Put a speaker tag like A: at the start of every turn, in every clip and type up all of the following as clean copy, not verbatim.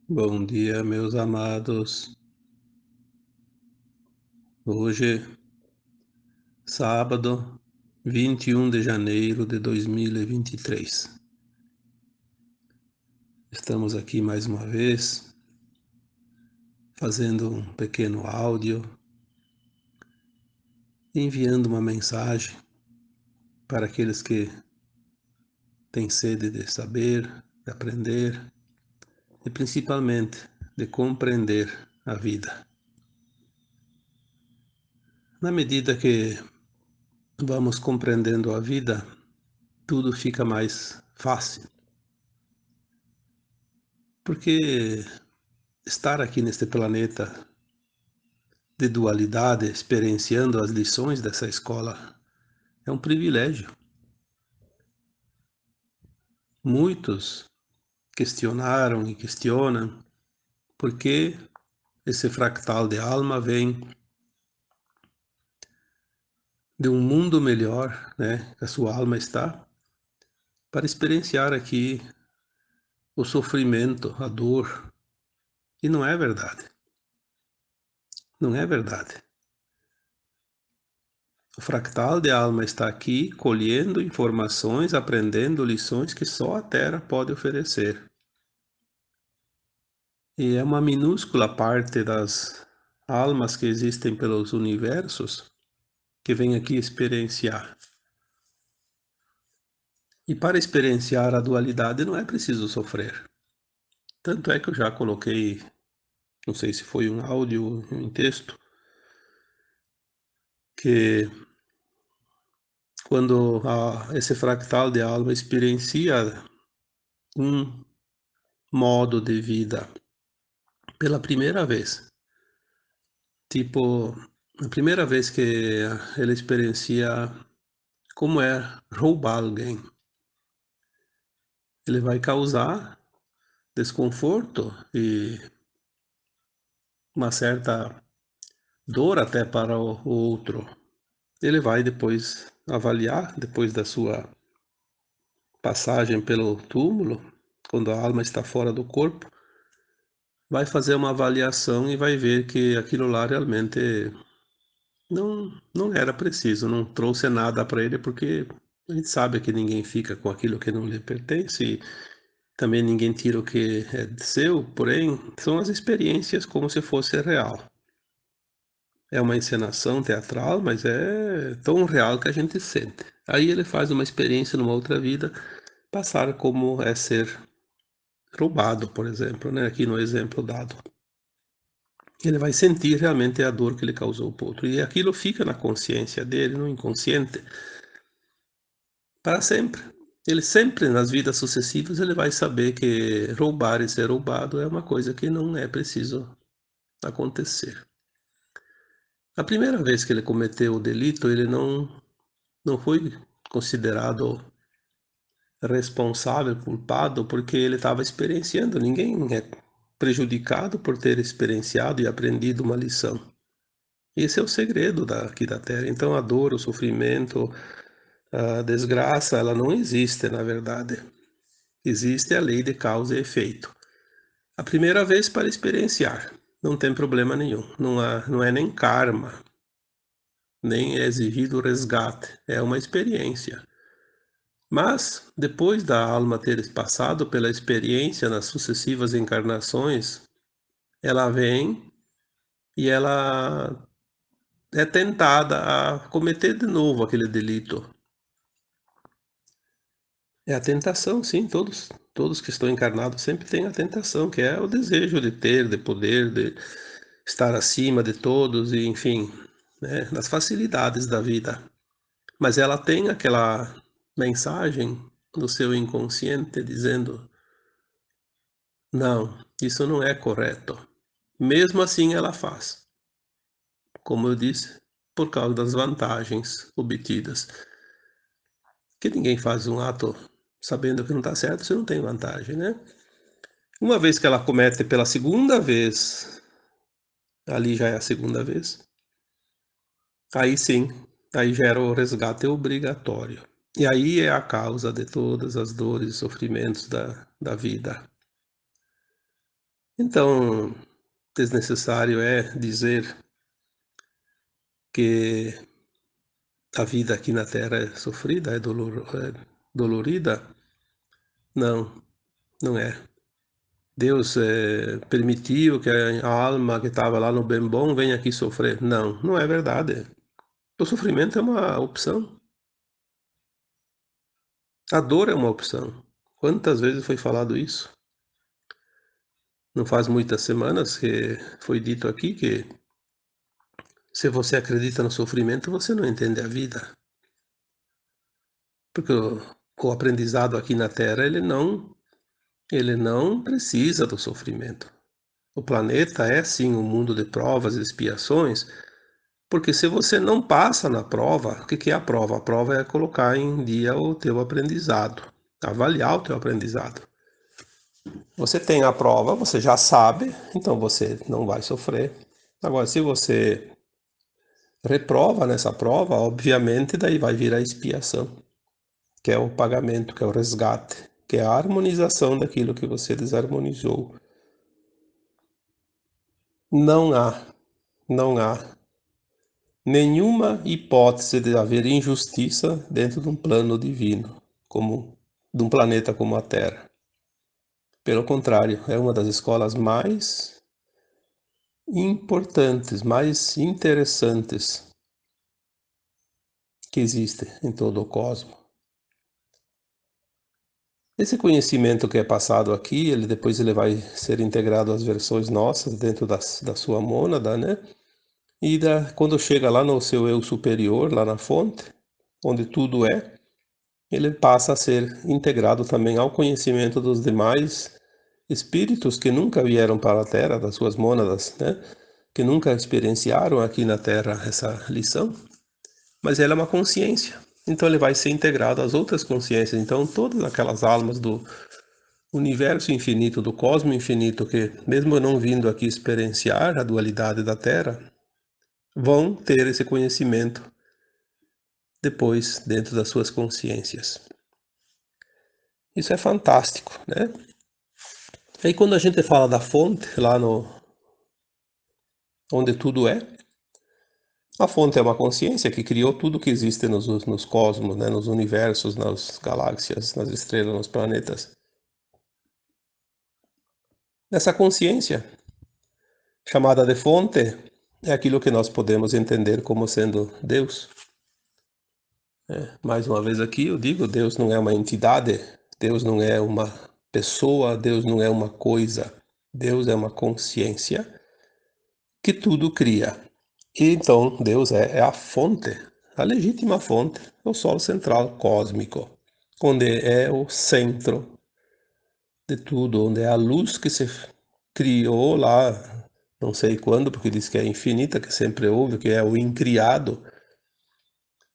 A: Bom dia, meus amados. Hoje, sábado, 21 de janeiro de 2023. Estamos aqui mais uma vez, fazendo um pequeno áudio, enviando uma mensagem para aqueles que têm sede de saber, de aprender e principalmente de compreender a vida. Na medida que vamos compreendendo a vida, tudo fica mais fácil. Porque estar aqui neste planeta de dualidade, experienciando as lições dessa escola, é um privilégio. Muitos questionaram e questionam por que esse fractal de alma vem de um mundo melhor, né, que a sua alma está, para experienciar aqui o sofrimento, a dor. E não é verdade. Não é verdade. O fractal de alma está aqui colhendo informações, aprendendo lições que só a Terra pode oferecer. E é uma minúscula parte das almas que existem pelos universos que vem aqui experienciar. E para experienciar a dualidade não é preciso sofrer. Tanto é que eu já coloquei, não sei se foi um áudio ou em texto, que quando esse fractal de alma experiencia um modo de vida pela primeira vez, tipo, a primeira vez que ele experiencia como é roubar alguém, ele vai causar desconforto e uma certa dor até para o outro. Ele vai depois avaliar, depois da sua passagem pelo túmulo, quando a alma está fora do corpo, vai fazer uma avaliação e vai ver que aquilo lá realmente não era preciso, não trouxe nada para ele, porque a gente sabe que ninguém fica com aquilo que não lhe pertence, e também ninguém tira o que é seu, porém, são as experiências como se fosse real. É uma encenação teatral, mas é tão real que a gente sente. Aí ele faz uma experiência numa outra vida, passar como é ser roubado, por exemplo, né? Aqui no exemplo dado. Ele vai sentir realmente a dor que ele causou para o outro. E aquilo fica na consciência dele, no inconsciente, para sempre. Ele sempre, nas vidas sucessivas, ele vai saber que roubar e ser roubado é uma coisa que não é preciso acontecer. A primeira vez que ele cometeu o delito, ele não foi considerado responsável, culpado, porque ele estava experienciando. Ninguém é prejudicado por ter experienciado e aprendido uma lição. Esse é o segredo aqui da Terra. Então a dor, o sofrimento, a desgraça, ela não existe, na verdade. Existe a lei de causa e efeito. A primeira vez para experienciar, não tem problema nenhum. Não é nem karma, nem é exigido resgate. É uma experiência. Mas, depois da alma ter passado pela experiência nas sucessivas encarnações, ela vem e ela é tentada a cometer de novo aquele delito. É a tentação, sim, todos que estão encarnados sempre têm a tentação, que é o desejo de ter, de poder, de estar acima de todos e, enfim, né, das facilidades da vida. Mas ela tem aquela mensagem no seu inconsciente dizendo: não, isso não é correto. Mesmo assim ela faz, como eu disse, por causa das vantagens obtidas. Que ninguém faz um ato sabendo que não está certo se não tem vantagem, né? Uma vez que ela comete pela segunda vez, ali já é a segunda vez, aí sim, aí gera o resgate obrigatório. E aí é a causa de todas as dores e sofrimentos da vida. Então, desnecessário é dizer que a vida aqui na Terra é sofrida, é dolorida. Não, não é. Deus permitiu que a alma que estava lá no bem bom venha aqui sofrer. Não, não é verdade. O sofrimento é uma opção. A dor é uma opção. Quantas vezes foi falado isso? Não faz muitas semanas que foi dito aqui que se você acredita no sofrimento, você não entende a vida. Porque o aprendizado aqui na Terra, ele não precisa do sofrimento. O planeta é sim um mundo de provas e expiações, porque se você não passa na prova, o que que é a prova? A prova é colocar em dia o teu aprendizado, avaliar o teu aprendizado. Você tem a prova, você já sabe, então você não vai sofrer. Agora, se você reprova nessa prova, obviamente daí vai vir a expiação, que é o pagamento, que é o resgate, que é a harmonização daquilo que você desarmonizou. Não há, não há nenhuma hipótese de haver injustiça dentro de um plano divino, como de um planeta como a Terra. Pelo contrário, é uma das escolas mais importantes, mais interessantes que existe em todo o cosmos. Esse conhecimento que é passado aqui, depois ele vai ser integrado às versões nossas dentro da sua mônada, né? E quando chega lá no seu eu superior, lá na fonte, onde tudo é, ele passa a ser integrado também ao conhecimento dos demais espíritos que nunca vieram para a Terra, das suas mônadas, né? Que nunca experienciaram aqui na Terra essa lição, mas ela é uma consciência. Então ele vai ser integrado às outras consciências. Então todas aquelas almas do universo infinito, do cosmo infinito, que mesmo não vindo aqui experienciar a dualidade da Terra, vão ter esse conhecimento depois dentro das suas consciências. Isso é fantástico, né? Aí quando a gente fala da fonte, lá no onde tudo é, a fonte é uma consciência que criou tudo que existe nos cosmos, né? Nos universos, nas galáxias, nas estrelas, nos planetas. Essa consciência, chamada de fonte, é aquilo que nós podemos entender como sendo Deus. Mais uma vez aqui eu digo, Deus não é uma entidade, Deus não é uma pessoa, Deus não é uma coisa, Deus é uma consciência que tudo cria. E então Deus é a fonte, a legítima fonte, o Sol central cósmico, onde é o centro de tudo, onde é a luz que se criou lá, não sei quando, porque diz que é infinita, que sempre houve, que é o incriado.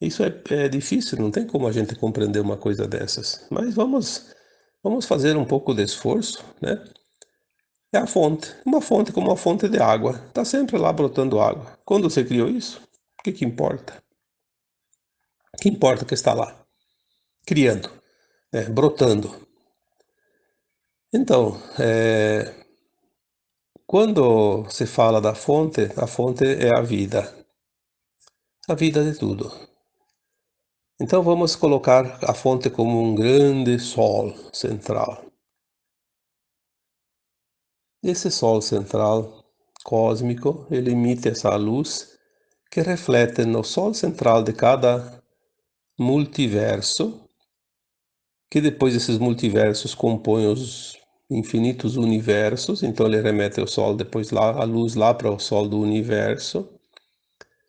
A: Isso é difícil, não tem como a gente compreender uma coisa dessas. Mas vamos fazer um pouco de esforço, né? É a fonte, uma fonte como uma fonte de água. Está sempre lá brotando água. Quando você criou isso, o que importa? O que importa que está lá, criando, né? Brotando. Então, quando se fala da fonte, a fonte é a vida de tudo. Então vamos colocar a fonte como um grande sol central. Esse Sol central cósmico, ele emite essa luz que reflete no Sol central de cada multiverso, que depois esses multiversos compõem os infinitos universos, então ele remete o Sol depois lá, a luz lá para o Sol do universo.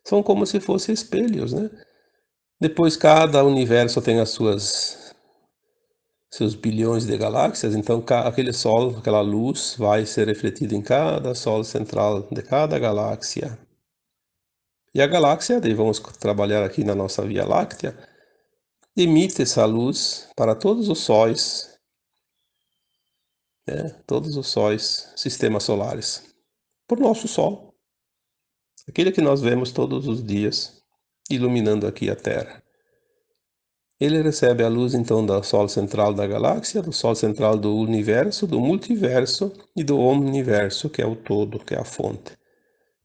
A: São como se fossem espelhos, né? Depois cada universo tem seus bilhões de galáxias, então aquele Sol, aquela luz vai ser refletida em cada Sol central de cada galáxia. E a galáxia, daí vamos trabalhar aqui na nossa Via Láctea, emite essa luz para todos os sóis, né? Todos os sóis, sistemas solares, por nosso Sol, aquele que nós vemos todos os dias, iluminando aqui a Terra. Ele recebe a luz, então, do Sol central da galáxia, do Sol central do universo, do multiverso e do omniverso, que é o todo, que é a fonte.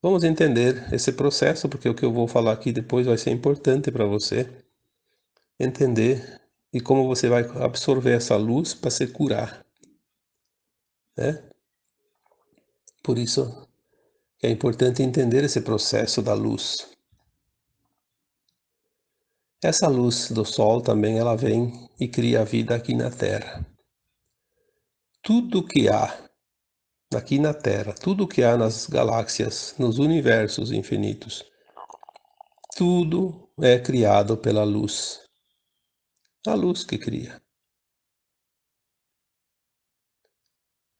A: Vamos entender esse processo, porque o que eu vou falar aqui depois vai ser importante para você entender e como você vai absorver essa luz para se curar, né? Por isso é importante entender esse processo da luz. Essa luz do Sol também ela vem e cria a vida aqui na Terra. Tudo que há aqui na Terra, tudo que há nas galáxias, nos universos infinitos, tudo é criado pela luz. A luz que cria.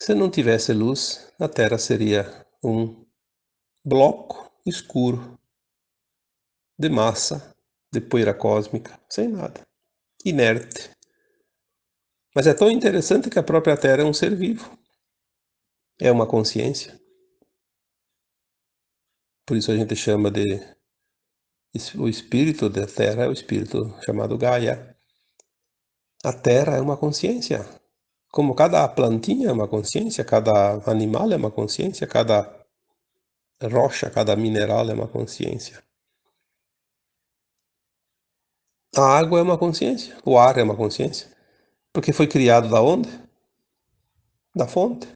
A: Se não tivesse luz, a Terra seria um bloco escuro de massa, de poeira cósmica, sem nada, inerte. Mas é tão interessante que a própria Terra é um ser vivo, é uma consciência. Por isso a gente chama de o espírito da Terra, é o espírito chamado Gaia. A Terra é uma consciência. Como cada plantinha é uma consciência, cada animal é uma consciência, cada rocha, cada mineral é uma consciência. A água é uma consciência, o ar é uma consciência. Porque foi criado da onde? Da fonte.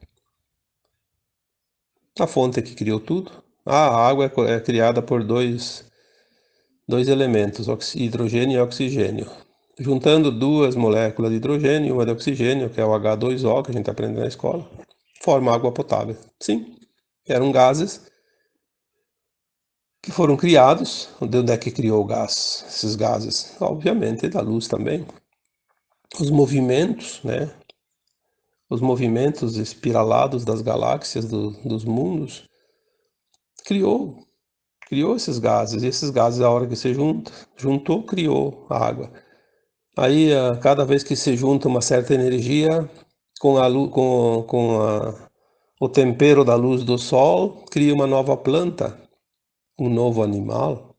A: A fonte que criou tudo. A água é criada por dois elementos, hidrogênio e oxigênio. Juntando duas moléculas de hidrogênio e uma de oxigênio, que é o H2O, que a gente aprende na escola, forma água potável. Sim, eram gases que foram criados. De onde é que criou o gás? Esses gases? Obviamente da luz também. Os movimentos, né? Os movimentos espiralados das galáxias, dos mundos, criou esses gases. E esses gases, a hora que se juntou, criou a água. Aí, cada vez que se junta uma certa energia com o tempero da luz do sol, cria uma nova planta, um novo animal.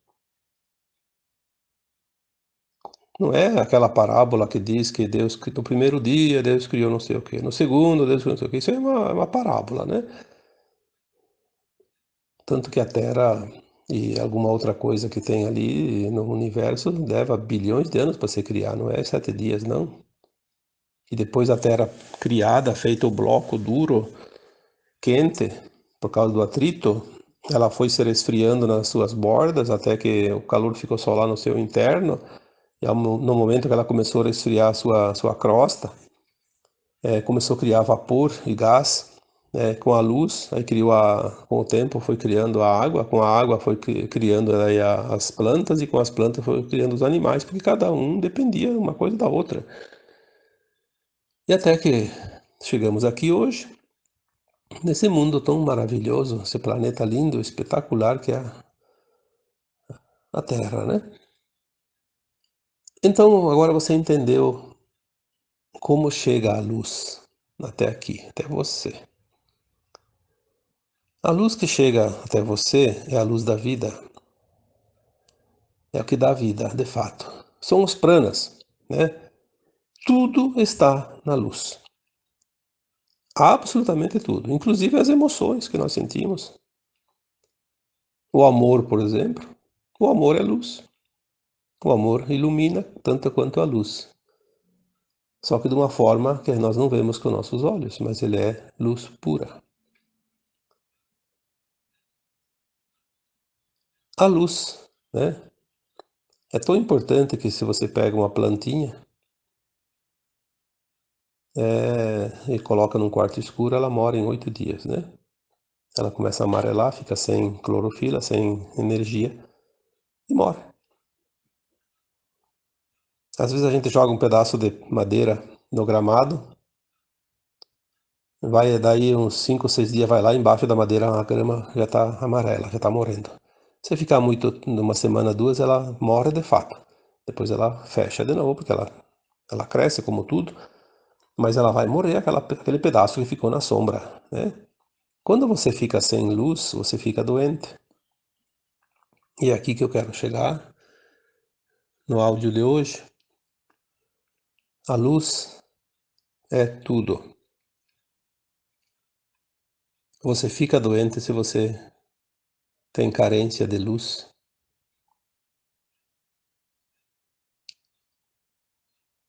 A: Não é aquela parábola que diz que Deus, no primeiro dia, Deus criou não sei o quê, no segundo, Deus criou não sei o quê. Isso é uma parábola, né? Tanto que a Terra e alguma outra coisa que tem ali no universo leva bilhões de anos para se criar, não é 7 dias, não. E depois a Terra criada, feito o bloco duro, quente, por causa do atrito, ela foi se resfriando nas suas bordas até que o calor ficou só lá no seu interno. E no momento que ela começou a resfriar a sua crosta, começou a criar vapor e gás, com a luz, aí com o tempo foi criando a água, com a água foi criando aí as plantas, e com as plantas foi criando os animais, porque cada um dependia uma coisa da outra. E até que chegamos aqui hoje, nesse mundo tão maravilhoso, esse planeta lindo, espetacular que é a Terra, né? Então agora você entendeu como chega a luz até aqui, até você. A luz que chega até você é a luz da vida, é o que dá vida, de fato. São os pranas, né? Tudo está na luz. Absolutamente tudo, inclusive as emoções que nós sentimos. O amor, por exemplo. O amor é luz. O amor ilumina tanto quanto a luz. Só que de uma forma que nós não vemos com nossos olhos, mas ele é luz pura. A luz, né? É tão importante que se você pega uma plantinha e coloca num quarto escuro, ela mora em 8 dias, né? Ela começa a amarelar, fica sem clorofila, sem energia e morre. Às vezes a gente joga um pedaço de madeira no gramado, vai daí uns 5 ou 6 dias, vai lá embaixo da madeira, a grama já está amarela, já está morrendo. Se ficar muito, numa semana, duas, ela morre de fato. Depois ela fecha de novo, porque ela cresce como tudo, mas ela vai morrer aquele pedaço que ficou na sombra, né? Quando você fica sem luz, você fica doente. E é aqui que eu quero chegar no áudio de hoje. A luz é tudo. Você fica doente se você tem carência de luz.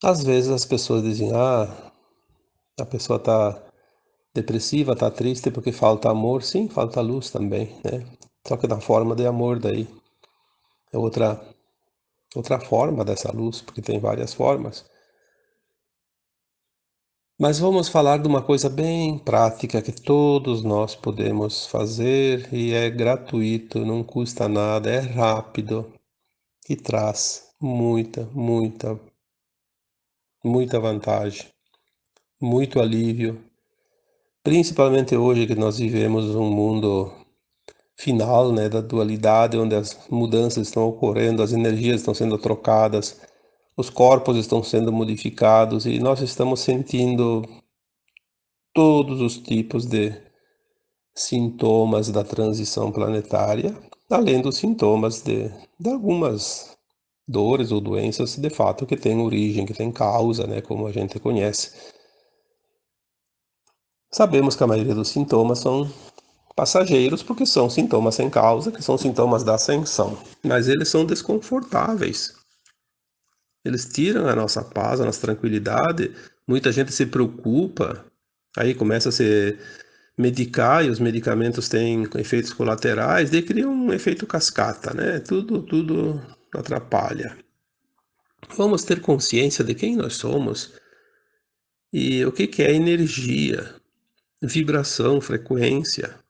A: Às vezes as pessoas dizem: "Ah, a pessoa está depressiva, está triste porque falta amor". Sim, falta luz também, né. Só que na forma de amor daí, é outra forma dessa luz, porque tem várias formas. Mas vamos falar de uma coisa bem prática que todos nós podemos fazer e é gratuito, não custa nada, é rápido e traz muita vantagem, muito alívio. Principalmente hoje que nós vivemos um mundo final, né, da dualidade, onde as mudanças estão ocorrendo, as energias estão sendo trocadas, os corpos estão sendo modificados e nós estamos sentindo todos os tipos de sintomas da transição planetária, além dos sintomas de algumas dores ou doenças de fato que têm origem, que têm causa, né, como a gente conhece. Sabemos que a maioria dos sintomas são passageiros, porque são sintomas sem causa, que são sintomas da ascensão, mas eles são desconfortáveis. Eles tiram a nossa paz, a nossa tranquilidade. Muita gente se preocupa, aí começa a se medicar e os medicamentos têm efeitos colaterais, daí cria um efeito cascata, né? Tudo atrapalha. Vamos ter consciência de quem nós somos e o que que é energia, vibração, frequência.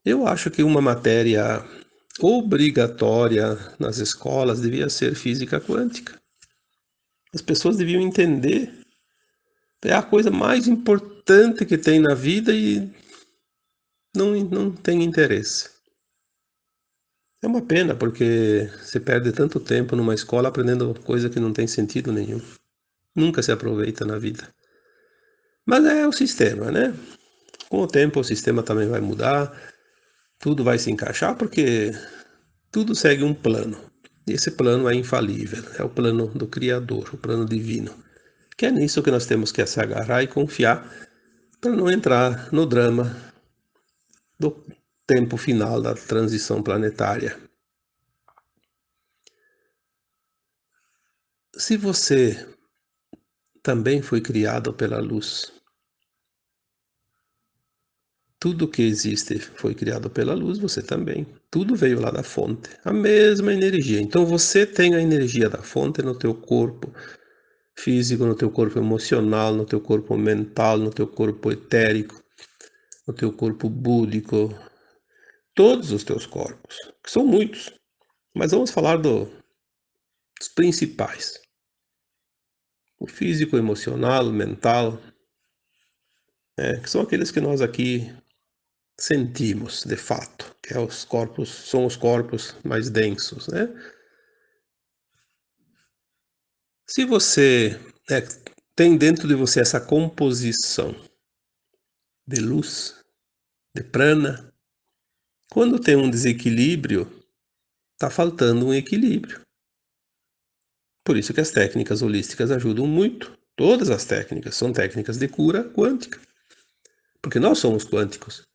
A: Eu acho que uma matéria obrigatória nas escolas devia ser física quântica. As pessoas deviam entender, é a coisa mais importante que tem na vida e não tem interesse. É uma pena, porque se perde tanto tempo numa escola aprendendo coisa que não tem sentido nenhum. Nunca se aproveita na vida. Mas é o sistema, né? Com o tempo o sistema também vai mudar, tudo vai se encaixar, porque tudo segue um plano. E esse plano é infalível, é o plano do Criador, o plano divino. Que é nisso que nós temos que se agarrar e confiar para não entrar no drama do tempo final da transição planetária. Se você também foi criado pela luz, tudo que existe foi criado pela luz, você também. Tudo veio lá da fonte, a mesma energia. Então você tem a energia da fonte no teu corpo físico, no teu corpo emocional, no teu corpo mental, no teu corpo etérico, no teu corpo búdico, todos os teus corpos, que são muitos. Mas vamos falar dos principais. O físico, o emocional, o mental, que são aqueles que nós aqui sentimos de fato, que é os corpos, são os corpos mais densos, né? Se você tem dentro de você essa composição de luz, de prana, quando tem um desequilíbrio, está faltando um equilíbrio. Por isso que as técnicas holísticas ajudam muito. Todas as técnicas são técnicas de cura quântica, porque nós somos quânticos.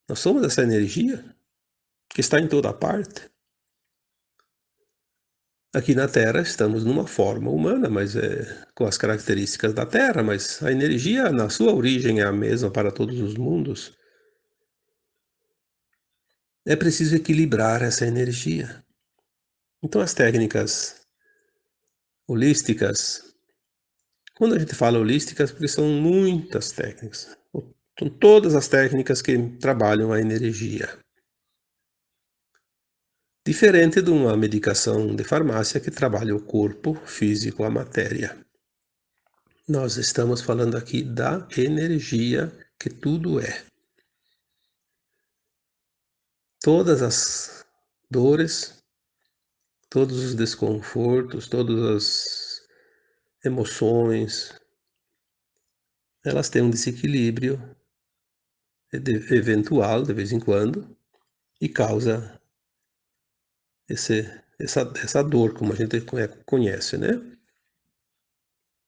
A: Nós somos essa energia que está em toda parte. Aqui na Terra estamos numa forma humana, mas com as características da Terra, mas a energia na sua origem é a mesma para todos os mundos. É preciso equilibrar essa energia. Então as técnicas holísticas, quando a gente fala holísticas, porque são muitas técnicas, são todas as técnicas que trabalham a energia. Diferente de uma medicação de farmácia que trabalha o corpo físico, a matéria. Nós estamos falando aqui da energia que tudo é. Todas as dores, todos os desconfortos, todas as emoções, elas têm um desequilíbrio eventual de vez em quando e causa esse essa dor, como a gente conhece, né?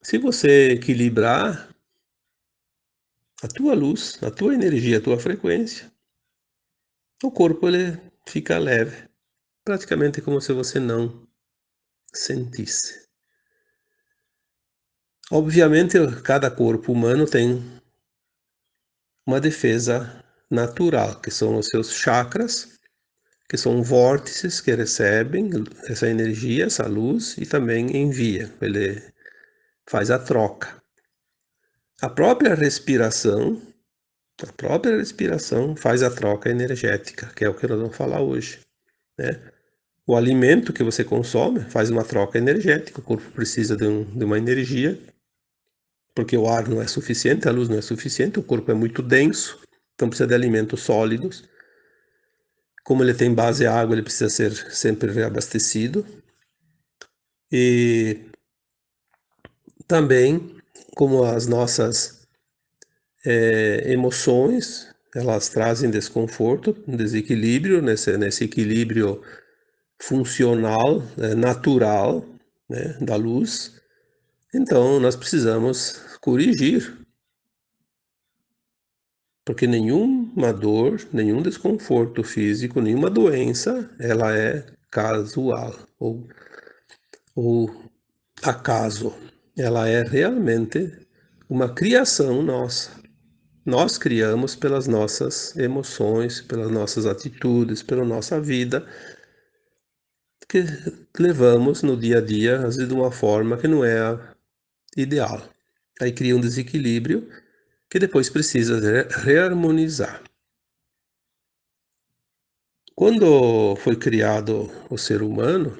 A: Se você equilibrar a tua luz, a tua energia, a tua frequência, o corpo ele fica leve, praticamente como se você não sentisse. Obviamente, cada corpo humano tem uma defesa natural, que são os seus chakras, que são vórtices que recebem essa energia, essa luz e também envia. Ele faz a troca. A própria respiração, a própria respiração faz a troca energética, que é o que nós vamos falar hoje, né? O alimento que você consome faz uma troca energética, o corpo precisa de uma energia, porque o ar não é suficiente, a luz não é suficiente, o corpo é muito denso, então precisa de alimentos sólidos. Como ele tem base água, ele precisa ser sempre reabastecido. E também, como as nossas emoções, elas trazem desconforto, desequilíbrio, nesse equilíbrio funcional, natural, né, da luz. Então, nós precisamos corrigir, porque nenhuma dor, nenhum desconforto físico, nenhuma doença, ela é casual ou acaso. Ela é realmente uma criação nossa. Nós criamos pelas nossas emoções, pelas nossas atitudes, pela nossa vida, que levamos no dia a dia, às vezes de uma forma que não é a ideal. Aí cria um desequilíbrio que depois precisa reharmonizar. Quando foi criado o ser humano,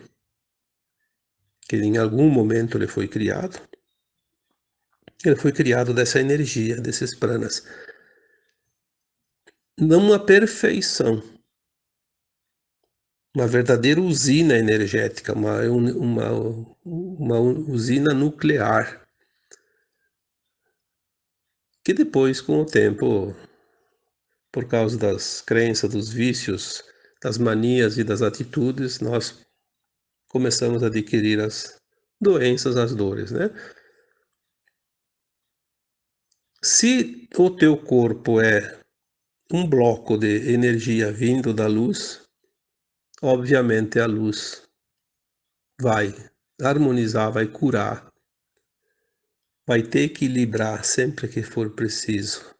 A: que em algum momento ele foi criado dessa energia, desses pranas. Não uma perfeição, uma verdadeira usina energética, uma usina nuclear, que depois, com o tempo, por causa das crenças, dos vícios, das manias e das atitudes, nós começamos a adquirir as doenças, as dores, né? Se o teu corpo é um bloco de energia vindo da luz, obviamente a luz vai harmonizar, vai curar, vai te equilibrar sempre que for preciso.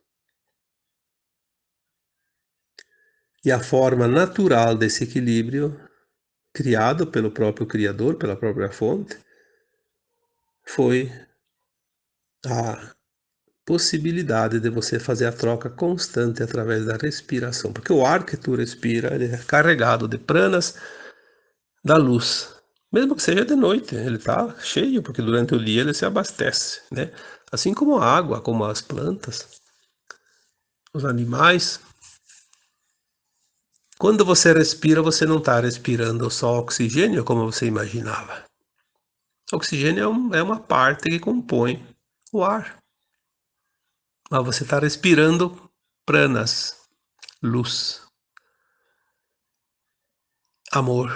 A: E a forma natural desse equilíbrio, criado pelo próprio Criador, pela própria fonte, foi a possibilidade de você fazer a troca constante através da respiração, porque o ar que tu respira ele é carregado de pranas da luz, mesmo que seja de noite, ele está cheio, porque durante o dia ele se abastece, né? Assim como a água, como as plantas, os animais. Quando você respira, você não está respirando só oxigênio, como você imaginava. O oxigênio é uma parte que compõe o ar. Mas você está respirando pranas, luz, amor.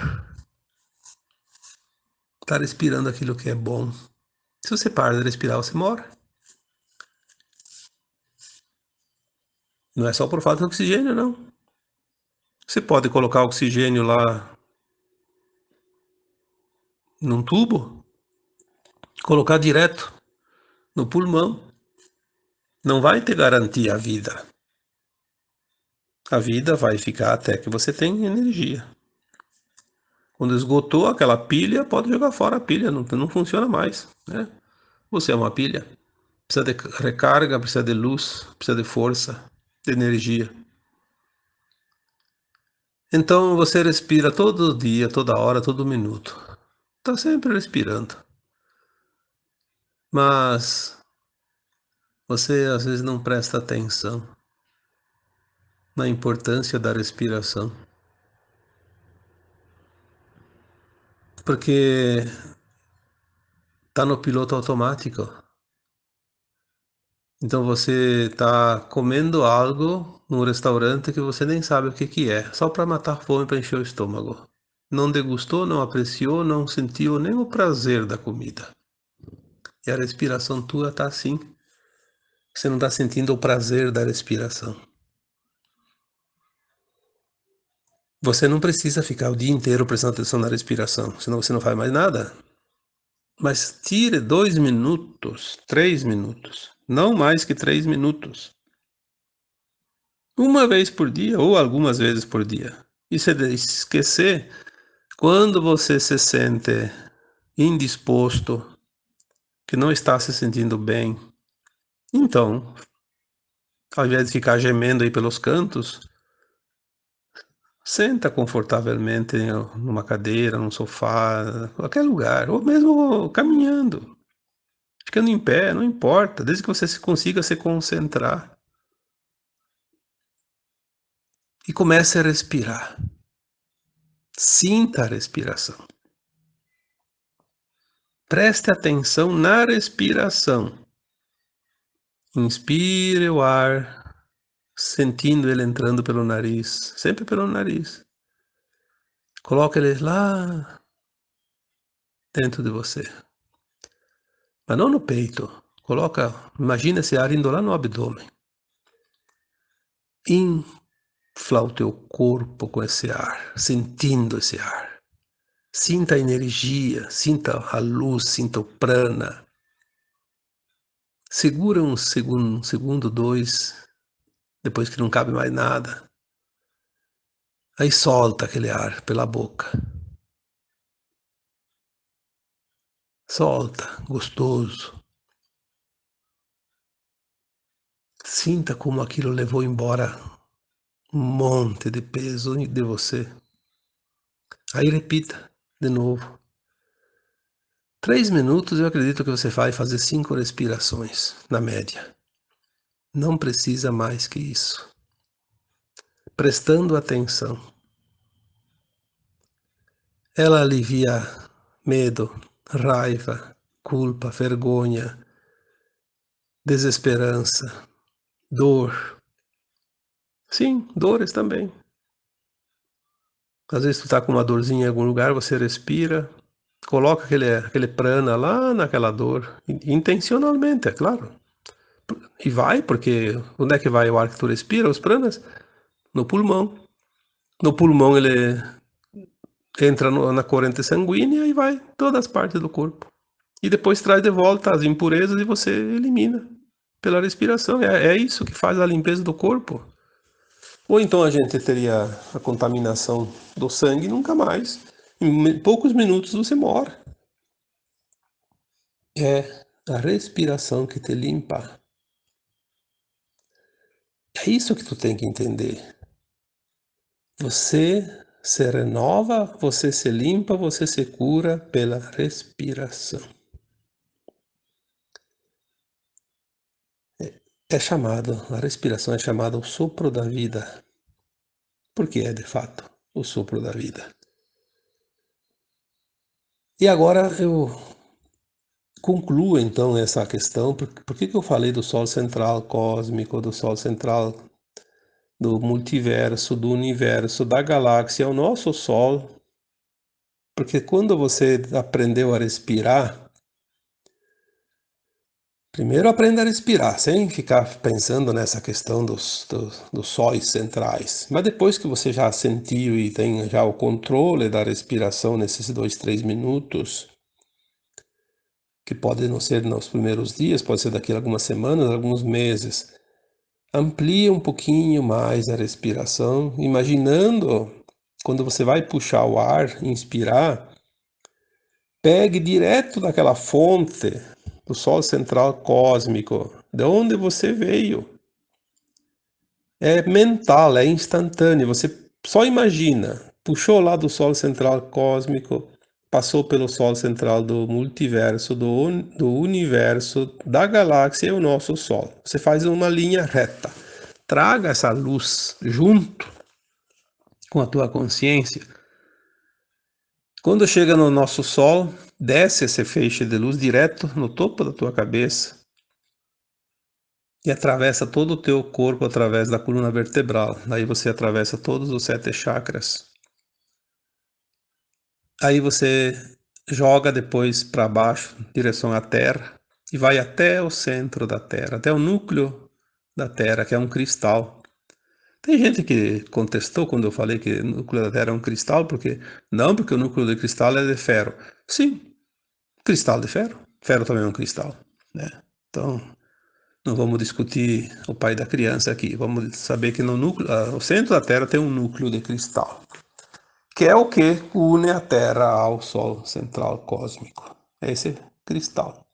A: Está respirando aquilo que é bom. Se você para de respirar, você morre. Não é só por falta de oxigênio, não. Você pode colocar oxigênio lá num tubo, colocar direto no pulmão. Não vai te garantir a vida. A vida vai ficar até que você tenha energia. Quando esgotou aquela pilha, pode jogar fora a pilha, não funciona mais, né? Você é uma pilha. Precisa de recarga, precisa de luz, precisa de força, de energia. Então você respira todo dia, toda hora, todo minuto. Está sempre respirando. Mas você às vezes não presta atenção na importância da respiração. Porque está no piloto automático. Então você está comendo algo num restaurante que você nem sabe o que que é, só para matar a fome, para encher o estômago. não degustou, não apreciou, não sentiu nem o prazer da comida. E a respiração tua tá assim, você não está sentindo o prazer da respiração. Você não precisa ficar o dia inteiro prestando atenção na respiração, senão você não faz mais nada. Mas tire 2 minutos, 3 minutos, não mais que 3 minutos. Uma vez por dia ou algumas vezes por dia. E se esquecer, quando você se sente indisposto, que não está se sentindo bem, então, ao invés de ficar gemendo aí pelos cantos, senta confortavelmente numa cadeira, num sofá, qualquer lugar, ou mesmo caminhando, ficando em pé, não importa, desde que você consiga se concentrar e comece a respirar. Sinta a respiração. Preste atenção na respiração. Inspire o ar, sentindo ele entrando pelo nariz, sempre pelo nariz. Coloque ele lá dentro de você, mas não no peito. Imagina esse ar indo lá no abdômen. Infla o teu corpo com esse ar, sentindo esse ar. Sinta a energia, sinta a luz, sinta o prana. Segura um segundo, dois, depois que não cabe mais nada. Aí solta aquele ar pela boca. Solta, gostoso. Sinta como aquilo levou embora um monte de peso de você. Aí repita de novo. 3 minutos eu acredito que você vai fazer 5 respirações, na média. Não precisa mais que isso. Prestando atenção. Ela alivia medo, raiva, culpa, vergonha, desesperança, dor. Sim, dores também. Às vezes tu tá com uma dorzinha em algum lugar, você respira, coloca aquele prana lá naquela dor, intencionalmente, é claro. E vai, porque onde é que vai o ar que tu respira? Os pranas? No pulmão. No pulmão ele entra na corrente sanguínea e vai em todas as partes do corpo. E depois traz de volta as impurezas e você elimina pela respiração. É isso que faz a limpeza do corpo. Ou então a gente teria a contaminação do sangue nunca mais. Em poucos minutos você morre. É a respiração que te limpa. É isso que tu tem que entender. Você se renova, você se limpa, você se cura pela respiração. A respiração é chamada o sopro da vida. Porque é de fato o sopro da vida. E agora eu concluo então essa questão, por que eu falei do Sol central cósmico, do Sol central do multiverso, do universo, da galáxia, o nosso Sol? Porque quando você aprendeu a respirar, primeiro aprenda a respirar, sem ficar pensando nessa questão dos sóis centrais. Mas depois que você já sentiu e tem já o controle da respiração nesses 2, 3 minutos, que pode não ser nos primeiros dias, pode ser daqui a algumas semanas, alguns meses. Amplia um pouquinho mais a respiração, imaginando quando você vai puxar o ar, inspirar, pegue direto daquela fonte do Sol central cósmico, de onde você veio. É mental, é instantâneo, você só imagina, puxou lá do Sol central cósmico, passou pelo Sol central do multiverso, do universo, da galáxia e o nosso Sol. Você faz uma linha reta. Traga essa luz junto com a tua consciência. Quando chega no nosso Sol, desce esse feixe de luz direto no topo da tua cabeça e atravessa todo o teu corpo através da coluna vertebral. Daí você atravessa todos os 7 chakras. Aí você joga depois para baixo, em direção à Terra, e vai até o centro da Terra, até o núcleo da Terra, que é um cristal. Tem gente que contestou quando eu falei que o núcleo da Terra é um cristal, porque não, porque o núcleo do cristal é de ferro. Sim, cristal de ferro. Ferro também é um cristal, né? Então, não vamos discutir o pai da criança aqui. Vamos saber que no núcleo, o centro da Terra tem um núcleo de cristal, que é o que une a Terra ao Sol central cósmico. É esse cristal.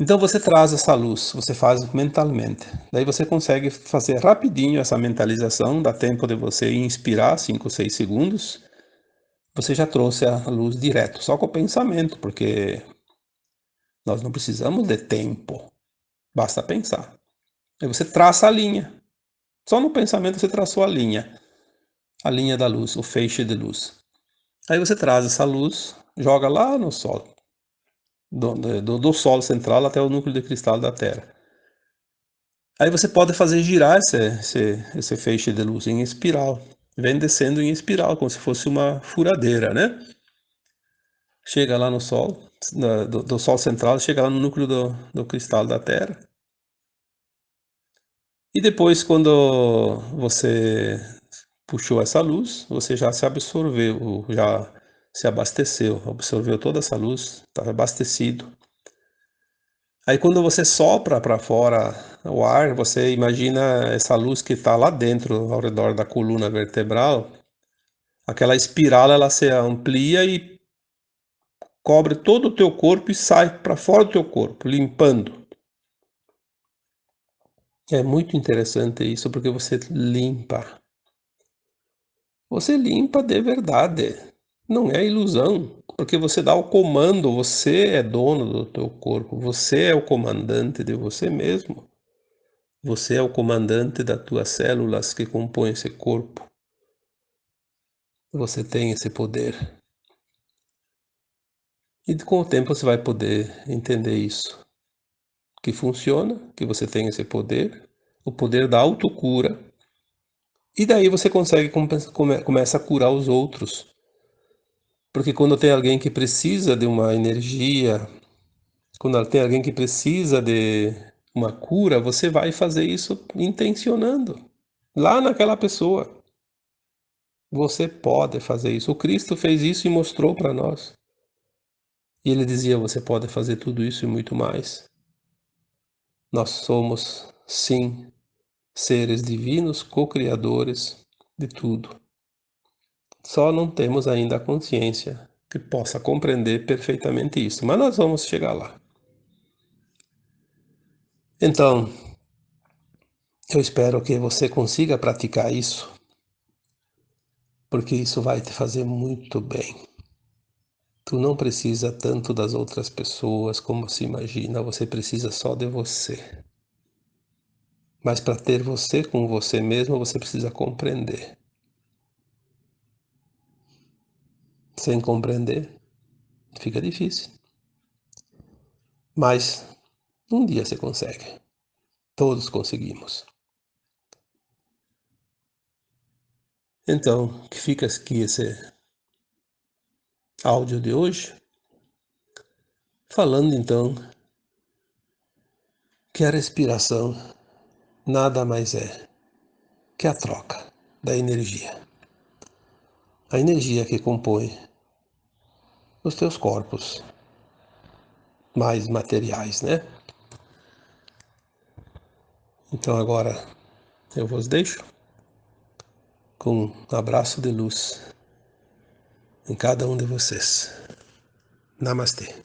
A: Então você traz essa luz, você faz mentalmente. Daí você consegue fazer rapidinho essa mentalização, dá tempo de você inspirar 5, 6 segundos. Você já trouxe a luz direto, só com o pensamento, porque nós não precisamos de tempo, basta pensar. Aí você traça a linha. Só no pensamento você traçou a linha da luz, o feixe de luz. Aí você traz essa luz, joga lá no Sol, do Sol central até o núcleo de cristal da Terra. Aí você pode fazer girar esse feixe de luz em espiral. Vem descendo em espiral, como se fosse uma furadeira, né? Chega lá no Sol, do Sol central, chega lá no núcleo do cristal da Terra. E depois, quando você puxou essa luz, você já se absorveu, já se abasteceu, absorveu toda essa luz, está abastecido. Aí quando você sopra para fora o ar, você imagina essa luz que está lá dentro, ao redor da coluna vertebral, aquela espiral ela se amplia e cobre todo o teu corpo e sai para fora do teu corpo, limpando. É muito interessante isso porque você limpa. Você limpa de verdade. Não é ilusão, porque você dá o comando, você é dono do teu corpo, você é o comandante de você mesmo. Você é o comandante das tuas células que compõem esse corpo. Você tem esse poder. E com o tempo você vai poder entender isso. Que funciona, que você tem esse poder, o poder da autocura. E daí você consegue começa a curar os outros. Porque quando tem alguém que precisa de uma energia, quando tem alguém que precisa de uma cura, você vai fazer isso intencionando lá naquela pessoa. Você pode fazer isso. O Cristo fez isso e mostrou para nós. E ele dizia: você pode fazer tudo isso e muito mais. Nós somos, sim, seres divinos, co-criadores de tudo. Só não temos ainda a consciência que possa compreender perfeitamente isso, mas nós vamos chegar lá. Então, eu espero que você consiga praticar isso, porque isso vai te fazer muito bem. Tu não precisa tanto das outras pessoas como se imagina, você precisa só de você. Mas para ter você com você mesmo, você precisa compreender. Sem compreender, fica difícil. Mas um dia você consegue. Todos conseguimos. Então, que fica aqui esse áudio de hoje, falando então que a respiração nada mais é que a troca da energia. A energia que compõe os teus corpos mais materiais, né? Então agora eu vos deixo com um abraço de luz em cada um de vocês. Namastê.